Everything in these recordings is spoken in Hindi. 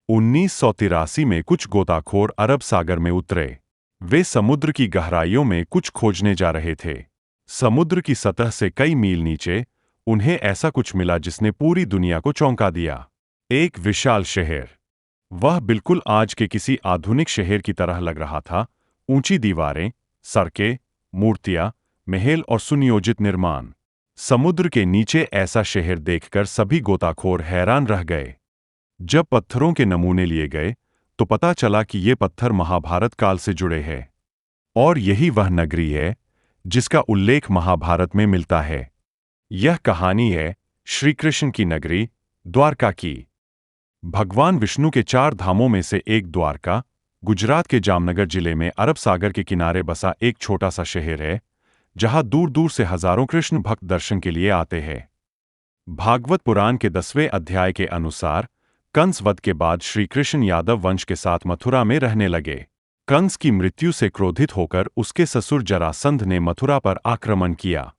1983 में कुछ गोताखोर अरब सागर में उतरे। वे समुद्र की गहराइयों में कुछ खोजने जा रहे थे। समुद्र की सतह से कई मील नीचे उन्हें ऐसा कुछ मिला जिसने पूरी दुनिया को चौंका दिया। एक विशाल शहर। वह बिल्कुल आज के किसी आधुनिक शहर की तरह लग रहा था। ऊंची दीवारें, सड़कें, मूर्तियां, महल और सुनियोजित निर्माण। समुद्र के नीचे ऐसा शहर देखकर सभी गोताखोर हैरान रह गए। जब पत्थरों के नमूने लिए गए तो पता चला कि ये पत्थर महाभारत काल से जुड़े हैं। और यही वह नगरी है जिसका उल्लेख महाभारत में मिलता है। यह कहानी है श्री कृष्ण की नगरी, द्वारका की। भगवान विष्णु के 4 धामों में से एक द्वारका, गुजरात के जामनगर जिले में अरब सागर के किनारे बसा एक छोटा सा शहर है, जहां दूर दूर से हजारों कृष्ण भक्त दर्शन के लिए आते हैं। भागवत पुराण के 10वें अध्याय के अनुसार कंस वध के बाद श्री कृष्ण यादव वंश के साथ मथुरा में रहने लगे। कंस की मृत्यु से क्रोधित होकर उसके ससुर जरासंध ने मथुरा पर आक्रमण किया।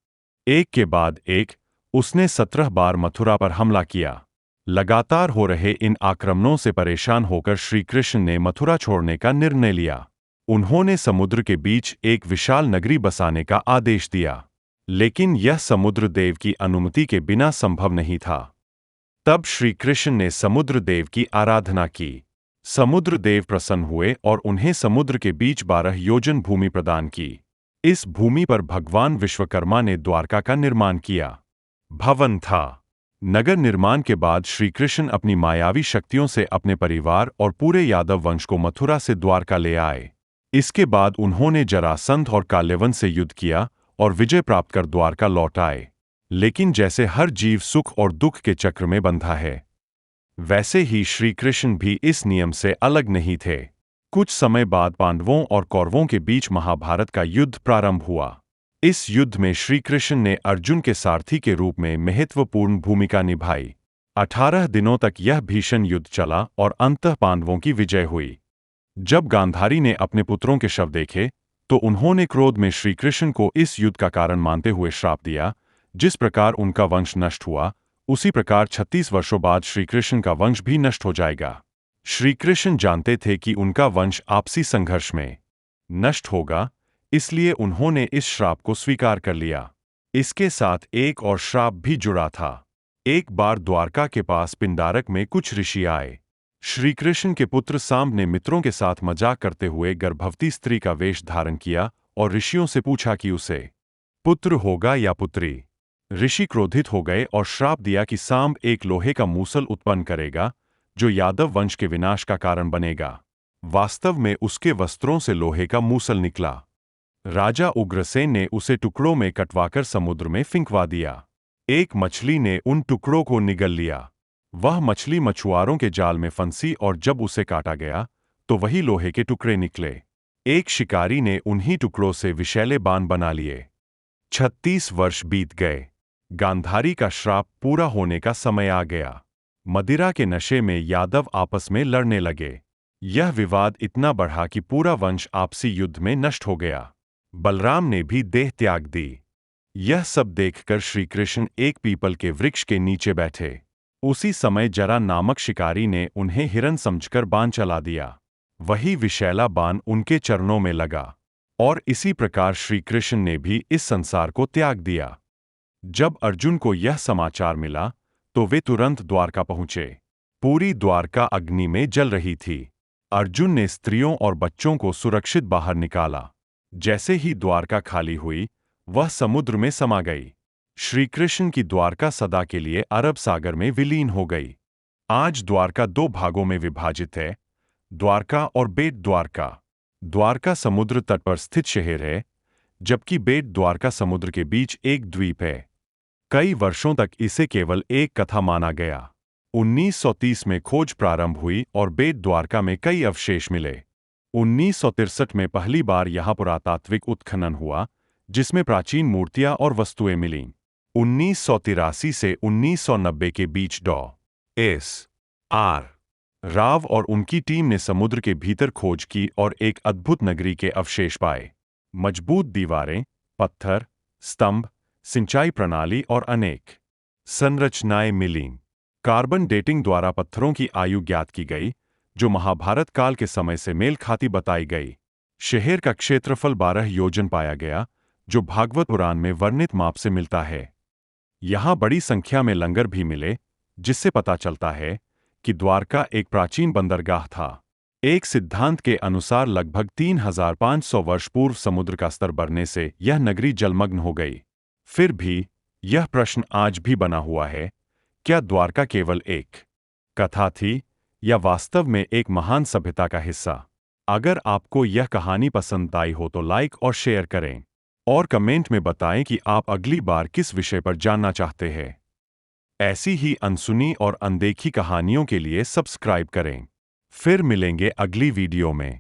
एक के बाद एक उसने 17 बार मथुरा पर हमला किया। लगातार हो रहे इन आक्रमणों से परेशान होकर श्री कृष्ण ने मथुरा छोड़ने का निर्णय लिया। उन्होंने समुद्र के बीच एक विशाल नगरी बसाने का आदेश दिया, लेकिन यह समुद्र देव की अनुमति के बिना संभव नहीं था। तब श्री कृष्ण ने समुद्र देव की आराधना की। समुद्र देव प्रसन्न हुए और उन्हें समुद्र के बीच 12 योजन भूमि प्रदान की। इस भूमि पर भगवान विश्वकर्मा ने द्वारका का निर्माण किया। भवन था। नगर निर्माण के बाद श्री कृष्ण अपनी मायावी शक्तियों से अपने परिवार और पूरे यादव वंश को मथुरा से द्वारका ले आए। इसके बाद उन्होंने जरासंध और काल्यवन से युद्ध किया और विजय प्राप्त कर द्वारका लौट आए। लेकिन जैसे हर जीव सुख और दुख के चक्र में बंधा है, वैसे ही श्री कृष्ण भी इस नियम से अलग नहीं थे। कुछ समय बाद पांडवों और कौरवों के बीच महाभारत का युद्ध प्रारंभ हुआ। इस युद्ध में श्री कृष्ण ने अर्जुन के सारथी के रूप में महत्वपूर्ण भूमिका निभाई। 18 दिनों तक यह भीषण युद्ध चला और अंततः पांडवों की विजय हुई। जब गांधारी ने अपने पुत्रों के शव देखे तो उन्होंने क्रोध में श्री कृष्ण को इस युद्ध का कारण मानते हुए श्राप दिया। जिस प्रकार उनका वंश नष्ट हुआ, उसी प्रकार 36 वर्षों बाद श्री कृष्ण का वंश भी नष्ट हो जाएगा। श्री कृष्ण जानते थे कि उनका वंश आपसी संघर्ष में नष्ट होगा, इसलिए उन्होंने इस श्राप को स्वीकार कर लिया। इसके साथ एक और श्राप भी जुड़ा था। एक बार द्वारका के पास पिंडारक में कुछ ऋषि आए। श्री कृष्ण के पुत्र सांब ने मित्रों के साथ मजाक करते हुए गर्भवती स्त्री का वेश धारण किया और ऋषियों से पूछा कि उसे पुत्र होगा या पुत्री। ऋषि क्रोधित हो गए और श्राप दिया कि सांब एक लोहे का मूसल उत्पन्न करेगा जो यादव वंश के विनाश का कारण बनेगा। वास्तव में उसके वस्त्रों से लोहे का मूसल निकला। राजा उग्रसेन ने उसे टुकड़ों में कटवाकर समुद्र में फिंकवा दिया। एक मछली ने उन टुकड़ों को निगल लिया। वह मछली मछुआरों के जाल में फंसी और जब उसे काटा गया तो वही लोहे के टुकड़े निकले। एक शिकारी ने उन्हीं टुकड़ों से विषैले बाण बना लिए। 36 वर्ष बीत गए। गांधारी का श्राप पूरा होने का समय आ गया। मदिरा के नशे में यादव आपस में लड़ने लगे। यह विवाद इतना बढ़ा कि पूरा वंश आपसी युद्ध में नष्ट हो गया। बलराम ने भी देह त्याग दी। यह सब देखकर श्री कृष्ण एक पीपल के वृक्ष के नीचे बैठे। उसी समय जरा नामक शिकारी ने उन्हें हिरन समझकर बाण चला दिया। वही विषैला बाण उनके चरणों में लगा और इसी प्रकार श्री कृष्ण ने भी इस संसार को त्याग दिया। जब अर्जुन को यह समाचार मिला तो वे तुरंत द्वारका पहुंचे। पूरी द्वारका अग्नि में जल रही थी। अर्जुन ने स्त्रियों और बच्चों को सुरक्षित बाहर निकाला। जैसे ही द्वारका खाली हुई, वह समुद्र में समा गई। श्री कृष्ण की द्वारका सदा के लिए अरब सागर में विलीन हो गई। आज द्वारका 2 भागों में विभाजित है, द्वारका और बेट द्वारका। द्वारका समुद्र तट पर स्थित शहर है, जबकि बेट द्वारका समुद्र के बीच एक द्वीप है। कई वर्षों तक इसे केवल एक कथा माना गया। 1930 में खोज प्रारंभ हुई और बेट द्वारका में कई अवशेष मिले। 1963 में पहली बार यहां पुरातात्विक उत्खनन हुआ, जिसमें प्राचीन मूर्तियां और वस्तुएं मिलीं। 1983 से 1990 के बीच डॉ.एस.आर. राव और उनकी टीम ने समुद्र के भीतर खोज की और एक अद्भुत नगरी के अवशेष पाए। मजबूत दीवारें, पत्थर, स्तंभ, सिंचाई प्रणाली और अनेक संरचनाएं मिलीं। कार्बन डेटिंग द्वारा पत्थरों की आयु ज्ञात की गई, जो महाभारत काल के समय से मेल खाती बताई गई। शहर का क्षेत्रफल 12 योजन पाया गया, जो भागवत पुराण में वर्णित माप से मिलता है। यहाँ बड़ी संख्या में लंगर भी मिले, जिससे पता चलता है कि द्वारका एक प्राचीन बंदरगाह था। एक सिद्धांत के अनुसार लगभग 3500 वर्ष पूर्व समुद्र का स्तर बढ़ने से यह नगरी जलमग्न हो गई। फिर भी यह प्रश्न आज भी बना हुआ है, क्या द्वारका केवल एक कथा थी या वास्तव में एक महान सभ्यता का हिस्सा? अगर आपको यह कहानी पसंद आई हो तो लाइक और शेयर करें और कमेंट में बताएं कि आप अगली बार किस विषय पर जानना चाहते हैं। ऐसी ही अनसुनी और अनदेखी कहानियों के लिए सब्सक्राइब करें। फिर मिलेंगे अगली वीडियो में।